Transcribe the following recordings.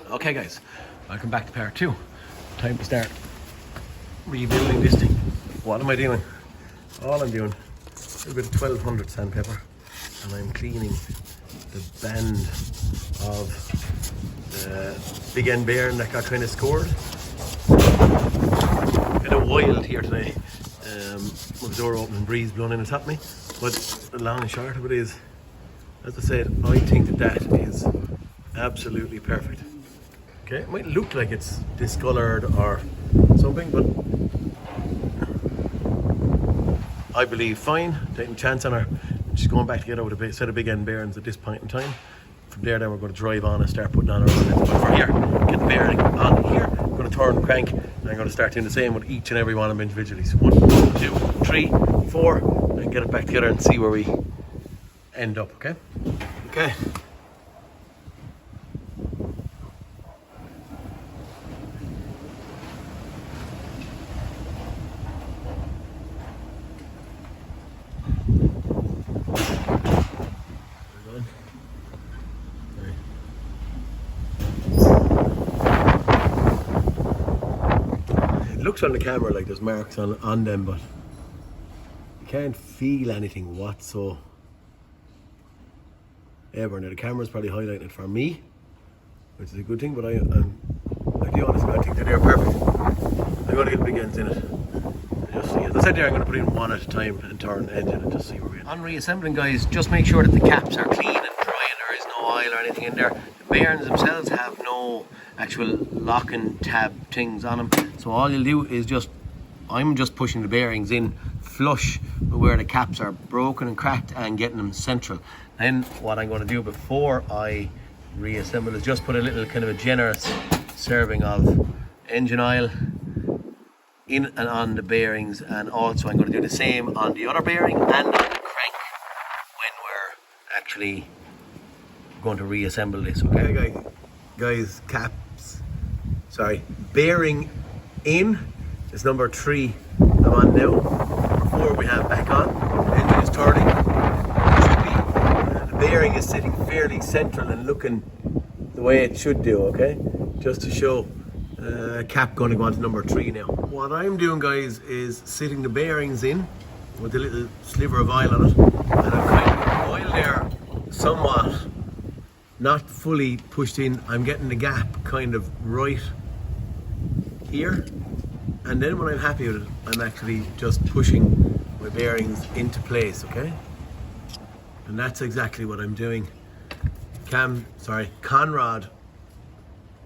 Okay guys, welcome back to part 2. Time to start rebuilding this thing. What am I doing? All I'm doing is a bit of 1200 sandpaper, and I'm cleaning the band of the big end bearing that got kind of scored. Bit of wild here today. With the door open and breeze blowing in at me. But the long and short of it is, as I said, I think that is absolutely perfect. Okay, it might look like it's discolored or something, but I believe fine. Taking a chance on her. She's going back to get out a set of big end bearings at this point in time. From there, then we're going to drive on and start putting on our own. But for here, get the bearing on here. I'm going to turn the crank, and I'm going to start doing the same with each and every one of them individually. So 1, 2, 3, 4, and get it back together and see where we end up. Okay. Okay. Looks on the camera like there's marks on them, but you can't feel anything whatsoever. Now the camera's probably highlighting it for me, which is a good thing, but I be honest, I think they're perfect. I'm going to get the big ends in it. Just see, as I said there, I'm going to put in one at a time and turn the engine and just see where we're at. On reassembling, guys, just make sure that the caps are clean and dry and there is no oil or anything in there. The bearings themselves have no actual lock and tab things on them, so all you'll do is I'm just pushing the bearings in flush with where the caps are broken and cracked and getting them central. Then what I'm going to do before I reassemble is just put a little kind of a generous serving of engine oil in and on the bearings, and also I'm going to do the same on the other bearing and on the crank when we're actually going to reassemble this. Okay guys, bearing in is number 3 I'm on now. Number 4 we have back on. Engine is turning. The bearing is sitting fairly central and looking the way it should do, okay? Just to show cap going to go on to number 3 now. What I'm doing, guys, is sitting the bearings in with a little sliver of oil on it, and I'm kind of oil there somewhat not fully pushed in. I'm getting the gap kind of right here, and then when I'm happy with it, I'm actually just pushing my bearings into place, okay? And that's exactly what I'm doing. Conrod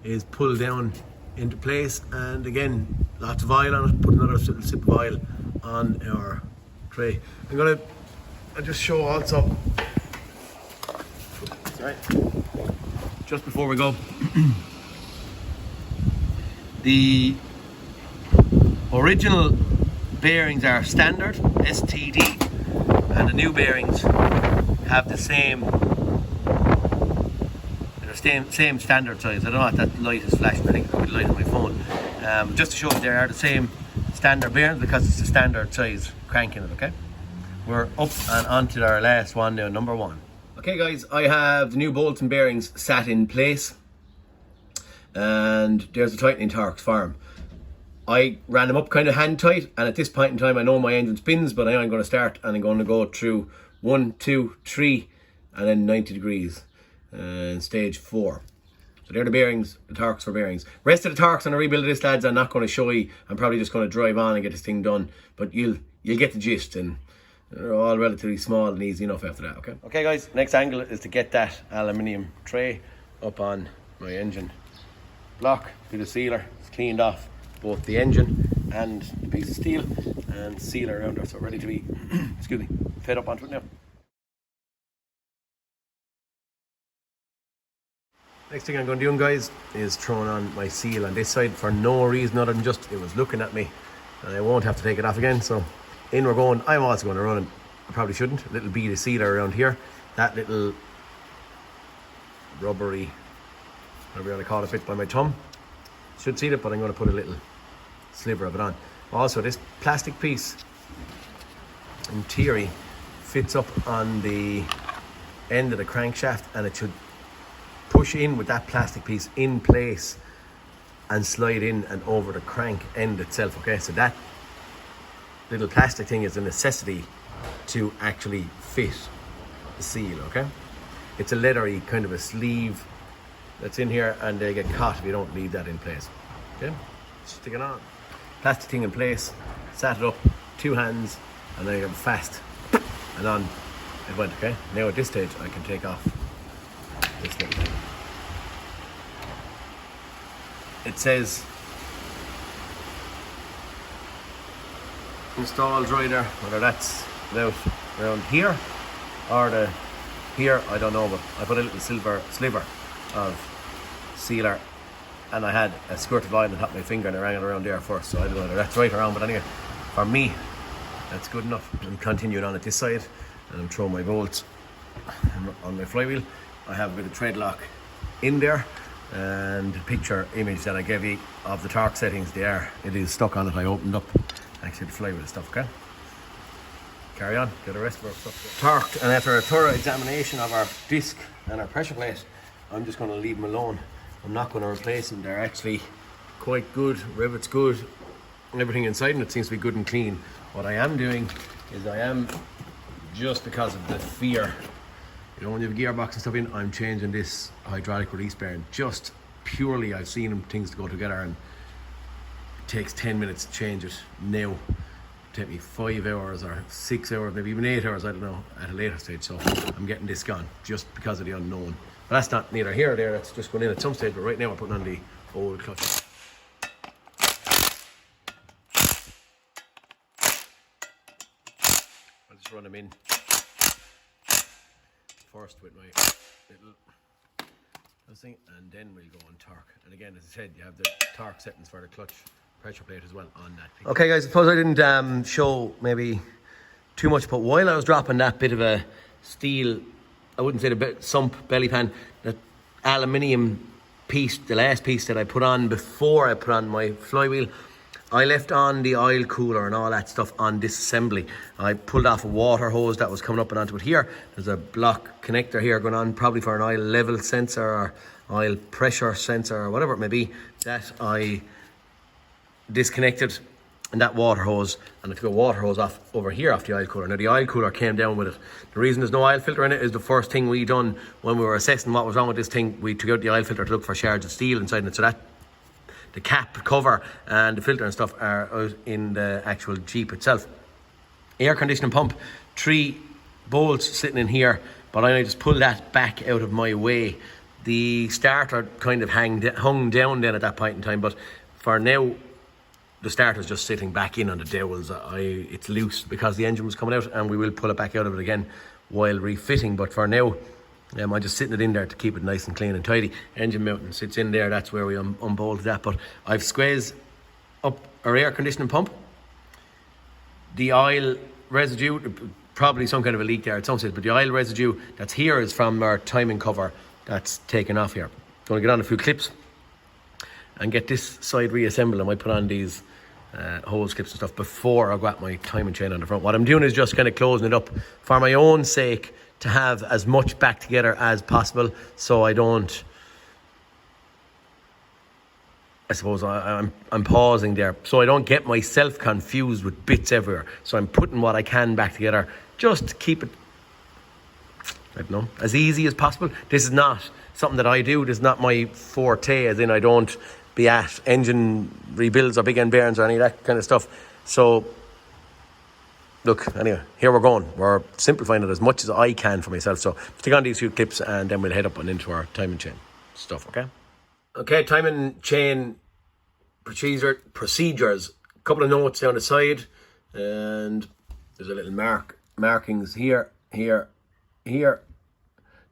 is pulled down into place, and again, lots of oil on it. Put another little sip of oil on our tray. I'll just show also, sorry, just before we go, the original bearings are standard STD, and the new bearings have the same standard size. I don't know if that light is flashing. I think it's the light on my phone. Just to show that they are the same standard bearings because it's the standard size crank in it. Okay, we're up and on to our last one now, number 1. Okay guys, I have the new bolts and bearings sat in place, and there's the tightening Torx farm. I ran them up kind of hand tight, and at this point in time I know my engine spins, but I'm going to start and I'm going to go through 1, 2, 3 and then 90 degrees and stage 4. So they're the bearings, the Torx for bearings. Rest of the Torx on a rebuild of this, lads, I'm not going to show you. I'm probably just going to drive on and get this thing done, but you'll get the gist, and they're all relatively small and easy enough after that. Okay guys, next angle is to get that aluminium tray up on my engine block. Do the sealer. It's cleaned off both the engine and the piece of steel, and sealer around there, so ready to be excuse me, fed up onto it now. Next thing I'm going to do, guys, is throwing on my seal on this side for no reason other than just it was looking at me, and I won't have to take it off again. So in we're going. I'm also going to run it. I probably shouldn't. A little bead of sealer around here. That little rubbery, whatever you want to call it, fit by my thumb. Should seal it, but I'm going to put a little sliver of it on. Also, this plastic piece, in theory, fits up on the end of the crankshaft, and it should push in with that plastic piece in place and slide in and over the crank end itself, okay? So that little plastic thing is a necessity to actually fit the seal, okay? It's a leathery kind of a sleeve that's in here, and they get caught if you don't leave that in place, okay? Stick it on. Plastic thing in place, sat it up, 2 hands, and then you have fast, and on it went, okay? Now at this stage, I can take off this little thing. It says installed rider, whether that's out around here or here, I don't know, but I put a little silver sliver of sealer, and I had a squirt of oil on the top of my finger and I ran it around there first, so I don't know whether that's right around, but anyway, for me, that's good enough. I'm continuing on at this side, and I'm throwing my bolts on my flywheel. I have a bit of thread lock in there, and the picture image that I gave you of the torque settings there, it is stuck on it. I opened up actually the flywheel stuff, okay? Carry on, get the rest of our stuff torqued, and after a thorough examination of our disc and our pressure plate, I'm just going to leave them alone. I'm not going to replace them. They're actually quite good, rivets good, everything inside them, it seems to be good and clean. What I am doing is I am, just because of the fear, you know, when you have a gearbox and stuff in, I'm changing this hydraulic release bearing. Just purely, I've seen things to go together, and it takes 10 minutes to change it now. It'll take me 5 hours or 6 hours, maybe even 8 hours, I don't know, at a later stage. So I'm getting this gone just because of the unknown. But that's not neither here or there, that's just going in at some stage. But right now I'm putting on the old clutch. I'll just run them in first with my little thing, and then we'll go on torque. And again, as I said, you have the torque settings for the clutch pressure plate as well on that piece. Okay guys, I suppose I didn't show maybe too much, but while I was dropping that bit of a steel, I wouldn't say the bit sump belly pan, that aluminium piece, the last piece that I put on before I put on my flywheel, I left on the oil cooler and all that stuff on disassembly. I pulled off a water hose that was coming up and onto it here. There's a block connector here going on, probably for an oil level sensor or oil pressure sensor or whatever it may be, that I disconnected, and that water hose, and I took a water hose off over here off the oil cooler. Now the oil cooler came down with it. The reason there's no oil filter in it is the first thing we done when we were assessing what was wrong with this thing, we took out the oil filter to look for shards of steel inside it, so that the cap cover and the filter and stuff are out in the actual Jeep itself. Air conditioning pump, 3 bolts sitting in here, but I just pull that back out of my way. The starter kind of hung down then at that point in time, but for now the starter's just sitting back in on the dowels. It's loose because the engine was coming out, and we will pull it back out of it again while refitting, but for now I'm just sitting it in there to keep it nice and clean and tidy. Engine mounting sits in there, that's where we unbolted that. But I've squeezed up our air conditioning pump. The oil residue, probably some kind of a leak there at some stage, but the oil residue that's here is from our timing cover that's taken off here. Going to get on a few clips and get this side reassembled. I might put on these hose clips and stuff before I got my timing chain on the front. What I'm doing is just kind of closing it up for my own sake, to have as much back together as possible, so I don't, I suppose I'm pausing there, so I don't get myself confused with bits everywhere. So I'm putting what I can back together just to keep it, I don't know, as easy as possible. This is not something that I do. This is not my forte, as in I don't be at engine rebuilds or big end bearings or any of that kind of stuff. So look, anyway, here we're going. We're simplifying it as much as I can for myself. So stick on these few clips and then we'll head up and into our timing chain stuff, okay? Okay, timing chain procedures. A couple of notes down the side, and there's a little markings here. There's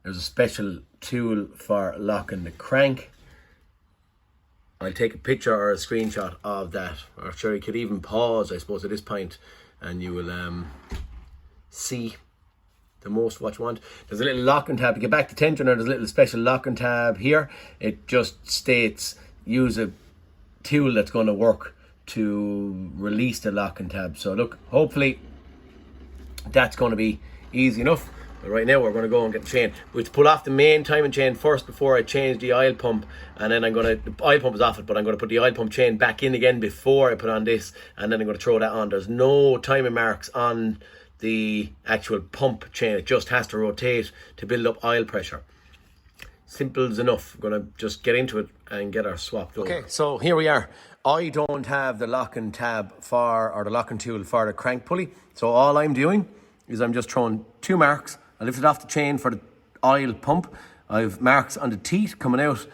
a special tool for locking the crank. I'll take a picture or a screenshot of that, or sure, you could even pause, I suppose, at this point, and you will see the most what you want. There's a little locking tab. To get back to tension, there's a little special locking tab here. It just states use a tool that's going to work to release the locking tab. So look, hopefully that's going to be easy enough. Right now we're going to go and get the chain. We have to pull off the main timing chain first before I change the oil pump, and then the oil pump is off it, but I'm going to put the oil pump chain back in again before I put on this, and then I'm going to throw that on. There's no timing marks on the actual pump chain. It just has to rotate to build up oil pressure. Simple as enough. We're going to just get into it and get our swapped over. Okay, so here we are. I don't have the locking tab or the locking tool for the crank pulley, so all I'm doing is I'm just throwing 2 marks. I lifted off the chain for the oil pump. I've marks on the teeth coming out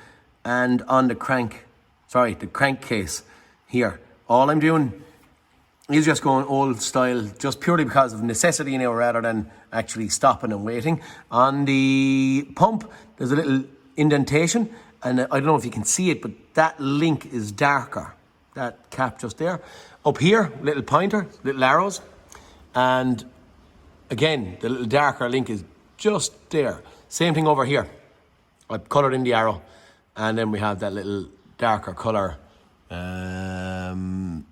and on the crankcase here. All I'm doing is just going old style, just purely because of necessity now rather than actually stopping and waiting. On the pump, there's a little indentation, and I don't know if you can see it, but that link is darker. That cap just there. Up here, little pointer, little arrows, and again, the little darker link is just there. Same thing over here. I've coloured in the arrow, and then we have that little darker colour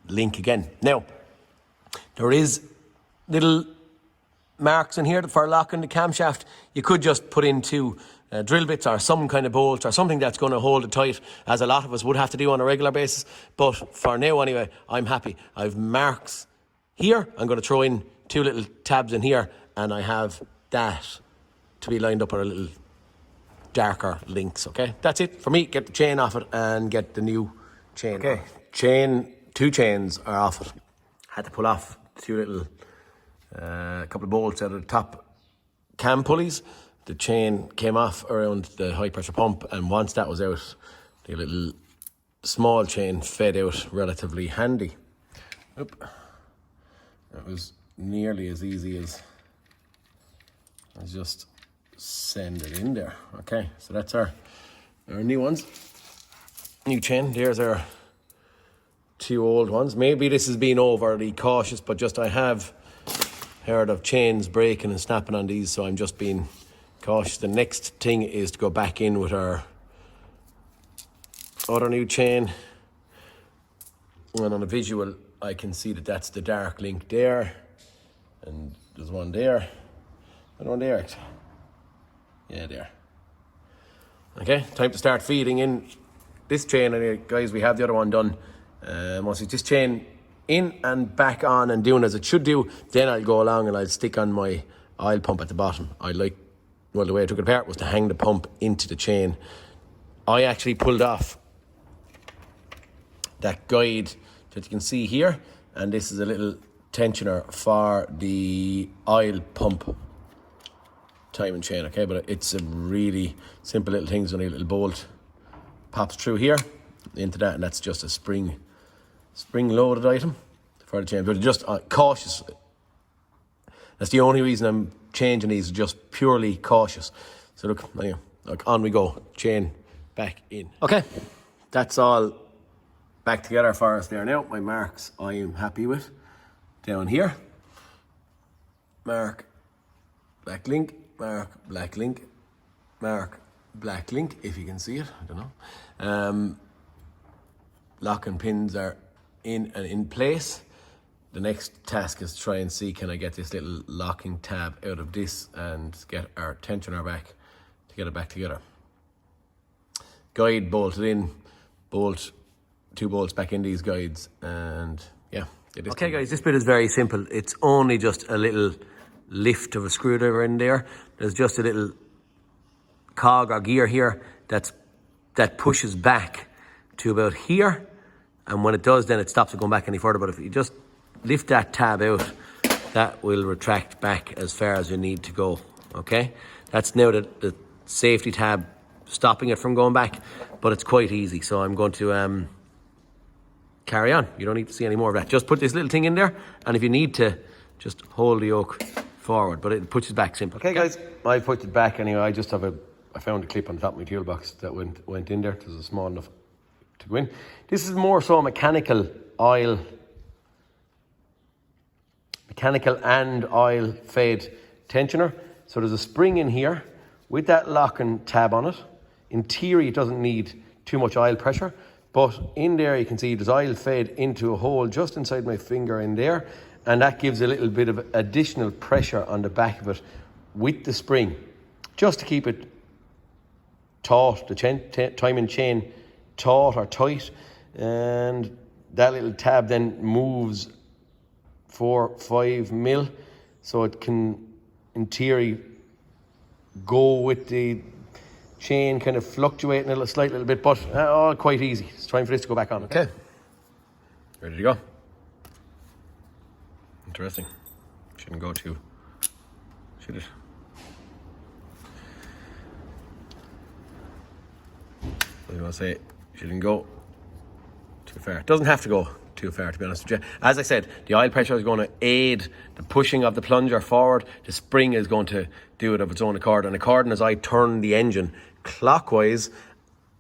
link again. Now, there is little marks in here for locking the camshaft. You could just put into drill bits or some kind of bolt or something that's going to hold it tight, as a lot of us would have to do on a regular basis. But for now anyway, I'm happy. I've marks here. I'm going to throw in 2 little tabs in here, and I have that to be lined up with a little darker links. Okay, that's it for me. Get the chain off it and get the new chain. Okay, 2 chains are off it. Had to pull off 2 little couple of bolts out of the top cam pulleys. The chain came off around the high pressure pump, and once that was out, the little small chain fed out relatively handy. Oop. That was nearly as easy as just send it in there. Okay, so that's our new ones. New chain. There's our 2 old ones. Maybe this has been overly cautious, but just I have heard of chains breaking and snapping on these, so I'm just being cautious. The next thing is to go back in with our other new chain, and on a visual I can see that that's the dark link there, and there's one there and one there. Yeah, there. Okay, time to start feeding in this chain. Anyway, guys, we have the other one done. Once it's this chain in and back on and doing as it should do, then I'll go along and I'll stick on my oil pump at the bottom. The way I took it apart was to hang the pump into the chain. I actually pulled off that guide that you can see here, and this is a little tensioner for the oil pump timing chain. Okay, but it's a really simple little thing. It's only a little bolt pops through here into that, and that's just a spring loaded item for the chain. But just cautious. That's the only reason I'm changing these, just purely cautious. So look, anyway, on we go. Chain back in. Okay, that's all back together for us there now. My marks I am happy with. Down here, mark, black link, mark, black link, mark, black link, if you can see it, I don't know. Locking pins are in and in place. The next task is to try and see, can I get this little locking tab out of this and get our tensioner back to get it back together. Guide bolted in, 2 bolts back in these guides, and yeah. Okay guys, this bit is very simple. It's only just a little lift of a screwdriver in there. There's just a little cog or gear here that pushes back to about here, and when it does, then it stops it going back any further. But if you just lift that tab out, that will retract back as far as you need to go. Okay, that's now the safety tab stopping it from going back, but it's quite easy, so I'm going to carry on. You don't need to see any more of that. Just put this little thing in there, and if you need to, just hold the yoke forward, but it pushes back simple. Okay guys, I put it back anyway. I found a clip on the top of my toolbox that went in there. This is small enough to go in. This is more so a mechanical and oil fade tensioner. So there's a spring in here with that locking tab on it. In theory, it doesn't need too much oil pressure, but in there you can see there's oil fade into a hole just inside my finger in there, and that gives a little bit of additional pressure on the back of it with the spring, just to keep it taut, the timing chain taut or tight, and that little tab then moves 4-5 mil, so it can, in theory, go with the chain kind of fluctuating a slight little bit, but all quite easy. It's time for this to go back on. Okay, ready to go. Interesting. Shouldn't go too, should it? I was going to say, shouldn't go too far. It doesn't have to go too far, to be honest with you. As I said, the oil pressure is going to aid the pushing of the plunger forward. The spring is going to do it of its own accord. And according as I turn the engine clockwise,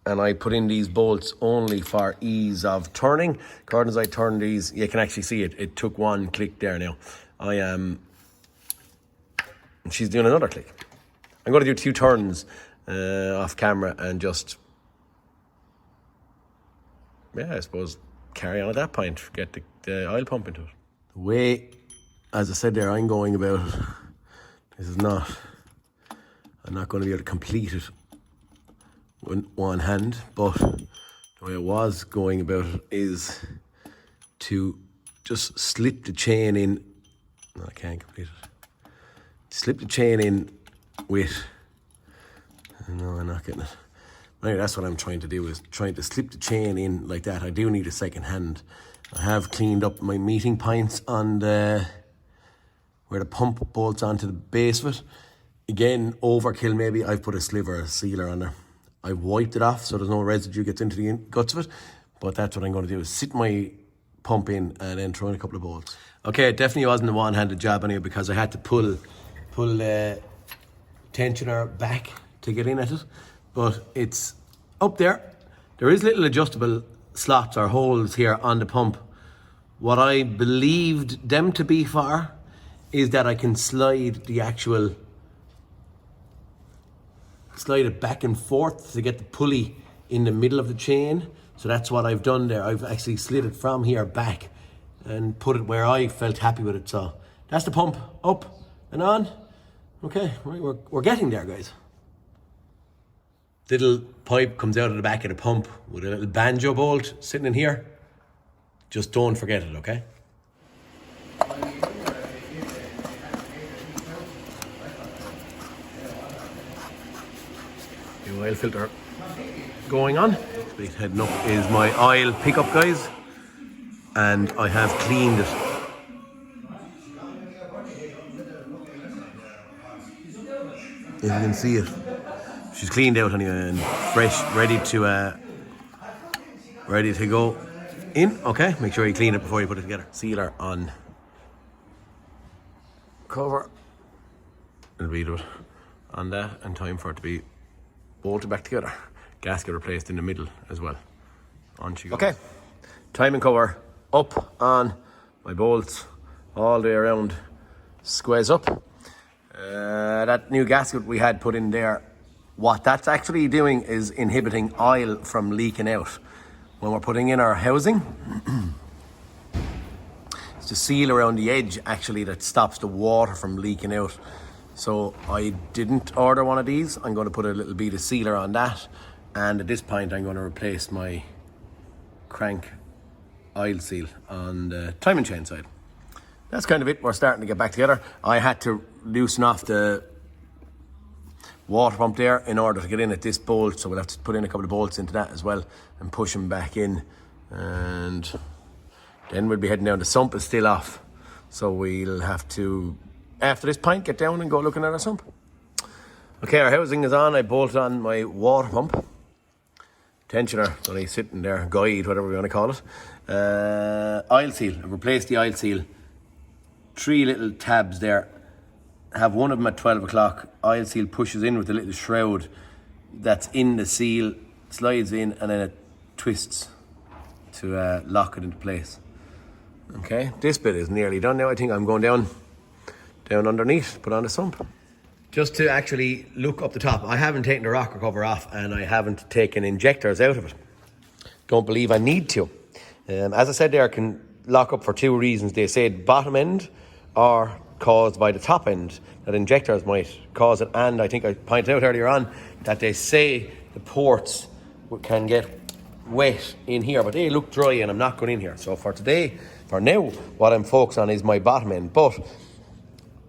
and I put in these bolts only for ease of turning, according as I turn these, you can actually see it. It took one click there now. She's doing another click. I'm going to do 2 turns off camera and just, I suppose, carry on at that point, get the oil pump into it. The way, as I said there, I'm going about it, this is not, I'm not going to be able to complete it with one hand, but the way I was going about it is to just slip the chain in. No, I can't complete it. Slip the chain in with, no, I'm not getting it. Anyway, that's what I'm trying to do, is trying to slip the chain in like that. I do need a second hand. I have cleaned up my meeting points on where the pump bolts onto the base of it. Again, overkill maybe. I've put a sliver, a sealer on there. I've wiped it off so there's no residue gets into the guts of it. But that's what I'm going to do, is sit my pump in and then throw in a couple of bolts. Okay, it definitely wasn't a one-handed job anyway, because I had to pull the tensioner back to get in at it. But it's up there. There is little adjustable slots or holes here on the pump. What I believed them to be for is that I can slide it back and forth to get the pulley in the middle of the chain. So that's what I've done there. I've actually slid it from here back and put it where I felt happy with it. So that's the pump, up and on. Okay, right, we're getting there, guys. Little pipe comes out of the back of the pump with a little banjo bolt sitting in here. Just don't forget it, okay? The oil filter going on. Heading up is my oil pickup, guys, and I have cleaned it. As you can see it. She's cleaned out anyway and fresh, ready to go in. Okay, make sure you clean it before you put it together. Sealer on cover. And read it on that, and time for it to be bolted back together. Gasket replaced in the middle as well. On she goes. Okay, timing cover up on my bolts all the way around. Squares up. That new gasket we had put in there, what that's actually doing is inhibiting oil from leaking out when we're putting in our housing. It's the seal around the edge actually that stops the water from leaking out. So I didn't order one of these. I'm going to put a little bit of sealer on that, and at this point I'm going to replace my crank oil seal on the timing chain side. That's kind of it. We're starting to get back together. I had to loosen off the water pump there in order to get in at this bolt, so we'll have to put in a couple of bolts into that as well and push them back in, and then we'll be heading down. The sump is still off, so we'll have to, after this pint, get down and go looking at our sump. Okay, our housing is on. I bolted on my water pump. Tensioner, only sitting there, guide, whatever we want to call it. Oil seal, I've replaced the oil seal. 3 little tabs there. Have one of them at 12 o'clock. Oil seal pushes in with a little shroud that's in the seal, slides in, and then it twists to lock it into place. Okay, this bit is nearly done now. I think I'm going down underneath, put on the sump. Just to actually look up the top, I haven't taken the rocker cover off and I haven't taken injectors out of it. Don't believe I need to. As I said there, I can lock up for 2 reasons. They said bottom end or caused by the top end, that injectors might cause it. And I think I pointed out earlier on that they say the ports can get wet in here, but they look dry and I'm not going in here. So for now, what I'm focused on is my bottom end. But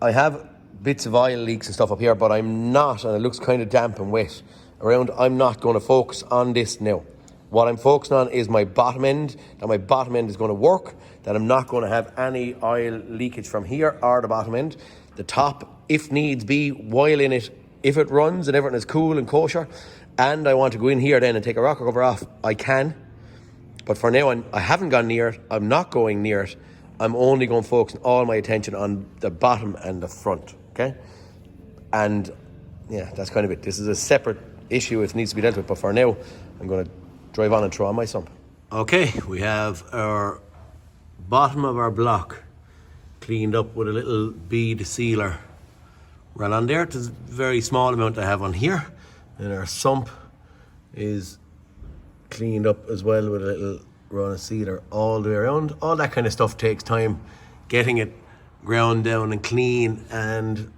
I have bits of oil leaks and stuff up here, but I'm not, and it looks kind of damp and wet around. I'm not going to focus on this now. What I'm focusing on is my bottom end, that my bottom end is going to work, that I'm not going to have any oil leakage from here or the bottom end. The top, if needs be, while in it, if it runs and everything is cool and kosher, and I want to go in here then and take a rocker cover off, I can. But for now, I haven't gone near it. I'm not going near it. I'm only going to focus all my attention on the bottom and the front, okay? And yeah, that's kind of it. This is a separate issue. It needs to be dealt with. But for now, I'm going to drive on and throw on my sump. Okay, we have our bottom of our block cleaned up with a little bead sealer right on there. There's a very small amount I have on here. And our sump is cleaned up as well with a little run of sealer all the way around. All that kind of stuff takes time, getting it ground down and clean, and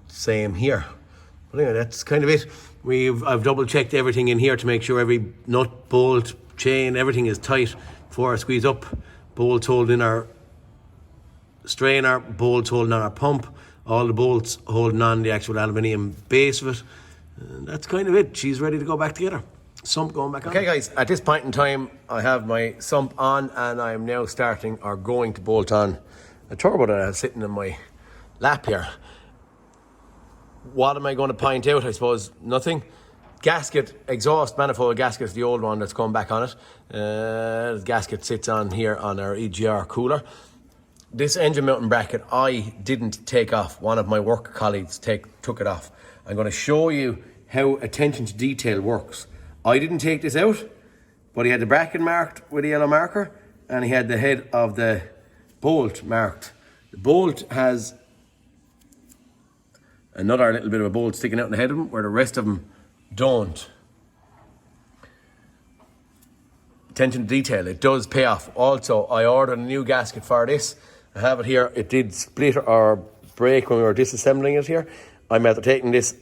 same here. But anyway, that's kind of it. I've double checked everything in here to make sure every nut, bolt, chain, everything is tight before I squeeze up. Bolts holding our strainer, bolts holding on our pump, all the bolts holding on the actual aluminium base of it. And that's kind of it. She's ready to go back together. Sump going back on. Okay guys, at this point in time, I have my sump on and I am now starting or going to bolt on a turbo that I have sitting in my lap here. What am I going to point out? I suppose nothing. Gasket, exhaust manifold gasket is the old one that's going back on it. The gasket sits on here on our EGR cooler. This engine mounting bracket I didn't take off. One of my work colleagues took it off. I'm going to show you how attention to detail works. I didn't take this out, but he had the bracket marked with a yellow marker and he had the head of the bolt marked. The bolt has another little bit of a bolt sticking out in the head of them where the rest of them don't. Attention to detail, it does pay off. Also, I ordered a new gasket for this. I have it here. It did split or break when we were disassembling it here. I'm after taking this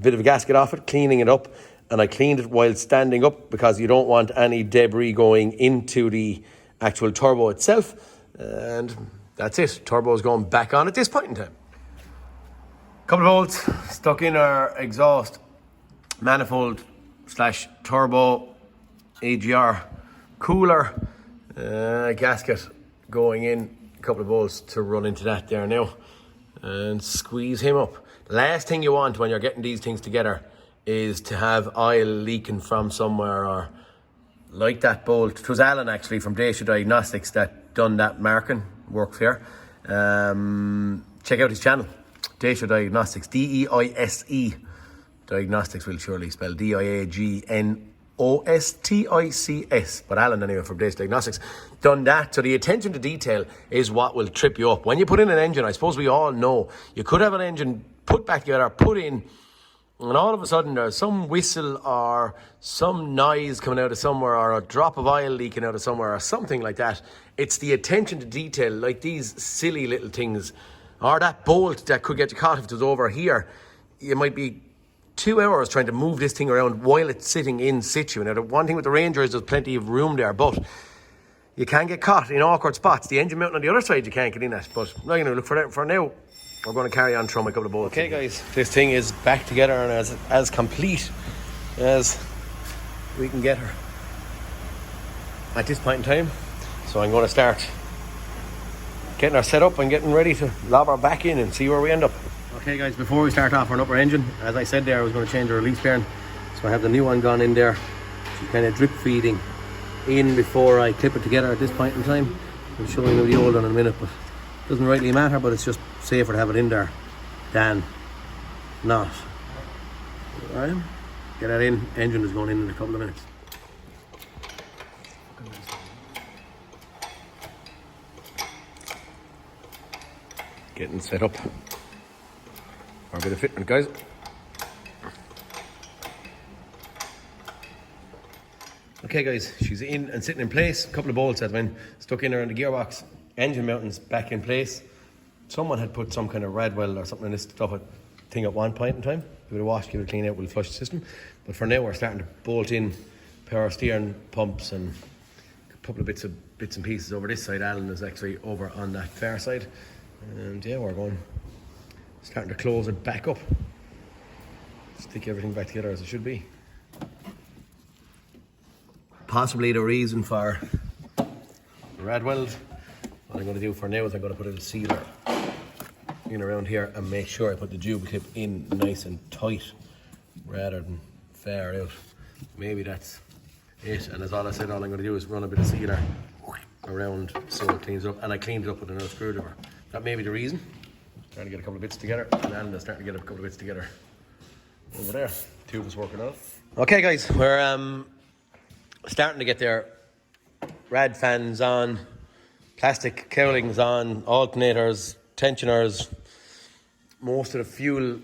bit of a gasket off it, cleaning it up, and I cleaned it while standing up because you don't want any debris going into the actual turbo itself. And that's it. Turbo is going back on at this point in time. Couple of bolts stuck in our exhaust manifold slash turbo AGR cooler gasket going in. A couple of bolts to run into that there now and squeeze him up. Last thing you want when you're getting these things together is to have oil leaking from somewhere, or like that bolt. It was Alan actually from Dacia Diagnostics that done that marking, works here. Check out his channel, Dacia Diagnostics, D-E-I-S-E. Diagnostics will surely spell D-I-A-G-N-O-S-T-I-C-S. But Alan anyway from Dacia Diagnostics done that. So the attention to detail is what will trip you up. When you put in an engine, I suppose we all know, you could have an engine put back together, put in, and all of a sudden there's some whistle or some noise coming out of somewhere, or a drop of oil leaking out of somewhere, or something like that. It's the attention to detail, like these silly little things, or that bolt that could get you caught if it was over here. You might be 2 hours trying to move this thing around while it's sitting in situ. Now, the one thing with the Ranger is there's plenty of room there, but you can get caught in awkward spots. The engine mounting on the other side you can't get in at, but I'm going to look for that for now. We're going to carry on throwing a couple of bolts. Okay guys, this thing is back together and as complete as we can get her at this point in time. So I'm going to start getting her set up and getting ready to lob her back in and see where we end up. Okay guys, before we start off our upper engine, as I said there, I was going to change the release bearing. So I have the new one gone in there. She's kind of drip feeding in before I clip it together at this point in time. I'll show you the old one in a minute, but it doesn't really matter, but it's just safer to have it in there than not. Alright, get that in. Engine is going in a couple of minutes. Getting set up for a bit of fitment, guys. Okay guys, she's in and sitting in place. A couple of bolts that went stuck in around the gearbox. Engine mountings back in place. someone had put some kind of Radwell or something in this stuff thing at one point in time. Give it a wash, give it a clean out, we'll flush the system. But for now, we're starting to bolt in power steering pumps and a couple of bits and pieces over this side. Alan is actually over on that far side, and yeah, we're starting to close it back up, stick everything back together as it should be. Possibly the reason for the Radwells, what I'm going to do for now is I'm going to put a little sealer in around here and make sure I put the tube clip in nice and tight rather than far out. Maybe that's it, and as all I said, all I'm going to do is run a bit of sealer around so it cleans up, and I cleaned it up with another screwdriver. That may be the reason. Trying to get a couple of bits together, and Alan's starting to get a couple of bits together over there. Tube is working on it. Okay guys, we're starting to get there. Rad fans on, plastic cowlings on, alternators, tensioners, most of the fuel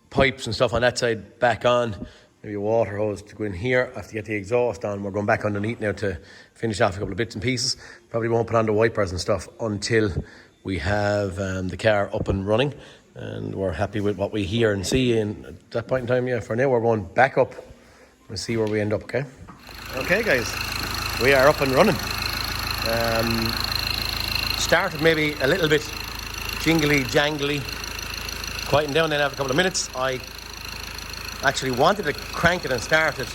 pipes and stuff on that side back on. Maybe a water hose to go in here. I have to get the exhaust on. We're going back underneath now to finish off a couple of bits and pieces. Probably won't put on the wipers and stuff until we have the car up and running, and we're happy with what we hear and see. And at that point in time, yeah, for now we're going back up and see where we end up. Okay guys, we are up and running. Started maybe a little bit jingly jangly, quieting down then after a couple of minutes. I actually wanted to crank it and start it,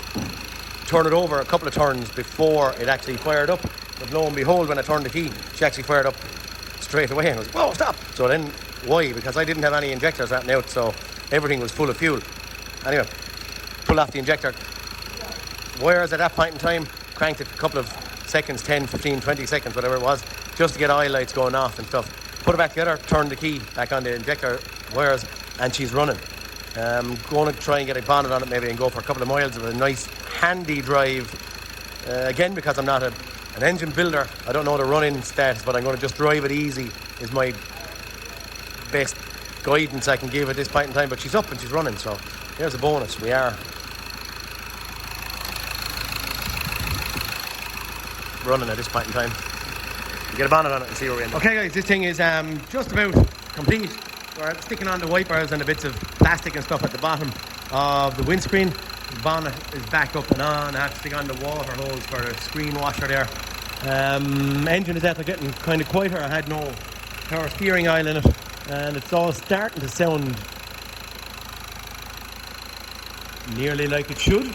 turn it over a couple of turns before it actually fired up, but lo and behold, when I turned the key, she actually fired up straight away, and I was, whoa, stop. So then, why? Because I didn't have any injectors ratting out, so everything was full of fuel. Anyway, pulled off the injector wires at that point in time, cranked it a couple of seconds, 10, 15, 20 seconds, whatever it was, just to get oil lights going off and stuff. Put it back together, turned the key back on the injector wires, and she's running. Going to try and get a bonnet on it maybe and go for a couple of miles of a nice handy drive. Again, because I'm not an engine builder, I don't know the running stats, but I'm going to just drive it easy is my best guidance I can give at this point in time. But she's up and she's running, so here's a bonus. We are running at this point in time. We'll get a bonnet on it and see where we end up. Okay guys, this thing is just about complete. We're sticking on the wipers and the bits of plastic and stuff at the bottom of the windscreen. The bonnet is back up and on. I have to stick on the water hose for the screen washer there. Engine is after getting kind of quieter. I had no power steering oil in it, and it's all starting to sound nearly like it should.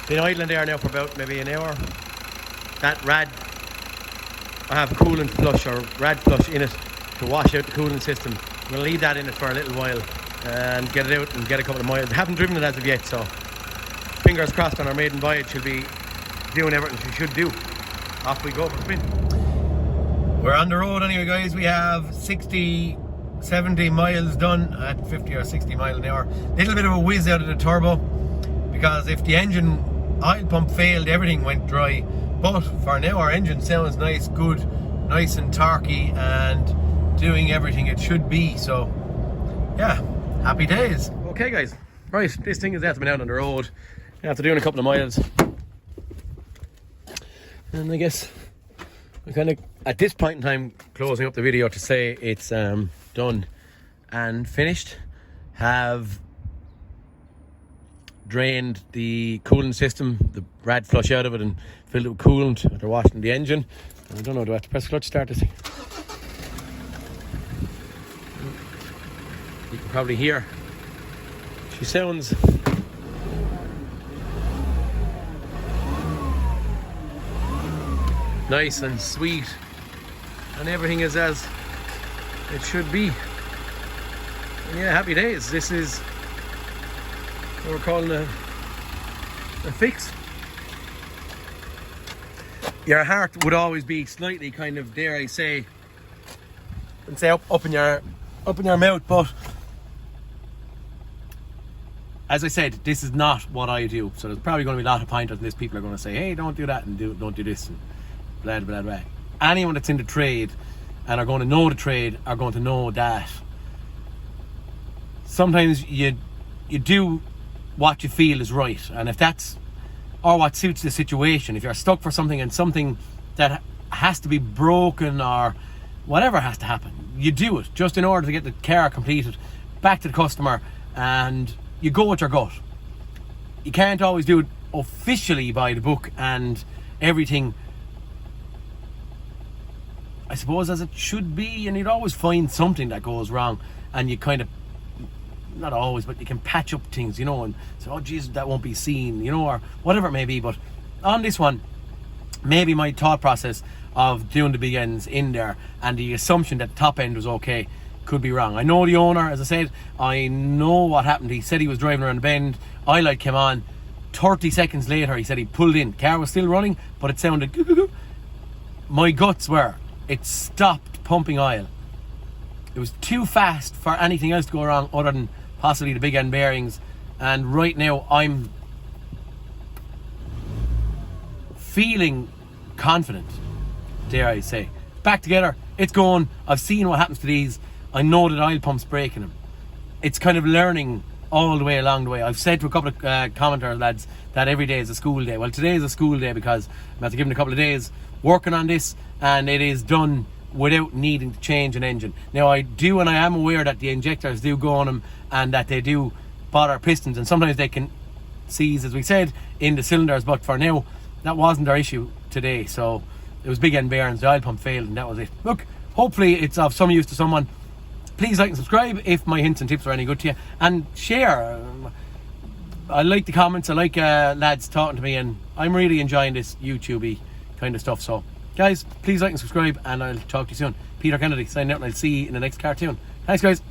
Been idling there now for about maybe an hour. That rad, I have coolant flush or rad flush in it to wash out the cooling system. I'm going to leave that in it for a little while and get it out and get a couple of miles. I haven't driven it as of yet, so fingers crossed on our maiden voyage she'll be doing everything she should do. Off we go for a spin. We're on the road anyway guys. We have 60, 70 miles done at 50 or 60 mile an hour. Little bit of a whiz out of the turbo, because if the engine oil pump failed, everything went dry. But for now our engine sounds nice, good, nice and torquey, and doing everything it should be. So yeah, happy days. Okay guys, right, this thing is after been out on the road after doing a couple of miles, and I guess I'm kind of at this point in time closing up the video to say it's done and finished. Have drained the coolant system, the rad flush out of it, and filled it with coolant after washing the engine. And I don't know, do I have to press clutch start this thing? You can probably hear she sounds nice and sweet, and everything is as it should be. And yeah, happy days. This is what we're calling a fix. Your heart would always be slightly kind of, dare I say, and say up in your mouth, but as I said, this is not what I do. So there's probably going to be a lot of pointers in this. People are going to say, hey, don't do that and don't do this and blah blah blah. Anyone that's in the trade and are going to know the trade are going to know that sometimes you do what you feel is right, and if that's or what suits the situation. If you're stuck for something and something that has to be broken or whatever has to happen, you do it just in order to get the car completed, back to the customer, and you go with your gut. You can't always do it officially by the book and everything, I suppose, as it should be, and you'd always find something that goes wrong, and you kind of, not always, but you can patch up things, you know, and say, oh geez, that won't be seen, you know, or whatever it may be. But on this one, maybe my thought process of doing the big ends in there and the assumption that the top end was okay could be wrong. I know the owner, as I said, I know what happened. He said he was driving around the bend, oil light came on, 30 seconds later he said he pulled in, car was still running, but it sounded goo, goo, goo. My guts were, it stopped pumping oil. It was too fast for anything else to go wrong other than possibly the big end bearings. And right now I'm feeling confident, dare I say. Back together, it's going. I've seen what happens to these. I know that oil pump's breaking them. It's kind of learning all the way along the way. I've said to a couple of commenter lads that every day is a school day. Well, today is a school day because I'm going to give them a couple of days working on this, and it is done without needing to change an engine. Now I do, and I am aware that the injectors do go on them and that they do bother pistons, and sometimes they can seize, as we said, in the cylinders, but for now that wasn't our issue today. So it was big end bearings, the oil pump failed, and that was it. Look, hopefully it's of some use to someone. Please like and subscribe if my hints and tips are any good to you, and share. I like the comments, I like lads talking to me, and I'm really enjoying this YouTube-y kind of stuff. So guys, please like and subscribe, and I'll talk to you soon. Peter Kennedy signing out, and I'll see you in the next cartoon. Thanks guys.